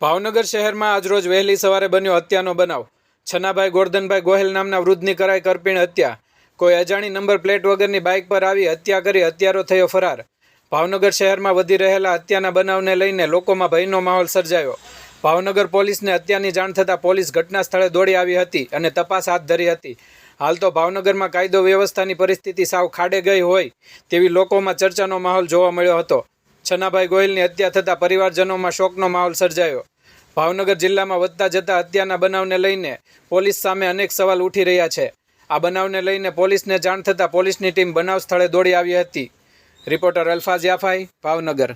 ભાવનગર શહેરમાં આજરોજ વહેલી સવારે બન્યો હત્યાનો બનાવ। છનાભાઈ ગોરધનભાઈ ગોહેલ નામના વૃદ્ધની કરાઈ કરપીણ હત્યા। કોઈ અજાણી નંબર પ્લેટ વગરની બાઇક પર આવી હત્યા કરી હત્યારો થયો ફરાર। ભાવનગર શહેરમાં વધી રહેલા હત્યાના બનાવને લઈને લોકોમાં ભયનો માહોલ સર્જાયો। ભાવનગર પોલીસને હત્યાની જાણ થતાં પોલીસ ઘટના સ્થળે દોડી આવી હતી અને તપાસ હાથ ધરી હતી। હાલ તો ભાવનગરમાં કાયદો વ્યવસ્થાની પરિસ્થિતિ સાવ ખાડે ગઈ હોય તેવી લોકોમાં ચર્ચાનો માહોલ જોવા મળ્યો હતો। છનાભાઈ ગોહિલની હત્યા થતાં પરિવારજનોમાં શોકનો માહોલ સર્જાયો। ભાવનગર જિલ્લામાં વધતા જતા હત્યાના બનાવને લઈને પોલીસ સામે અનેક સવાલ ઉઠી રહ્યા છે। આ બનાવને લઈને પોલીસને જાણ થતાં પોલીસની ટીમ બનાવ સ્થળે દોડી આવી હતી। રિપોર્ટર અલ્ફાઝ યાફાઈ, ભાવનગર।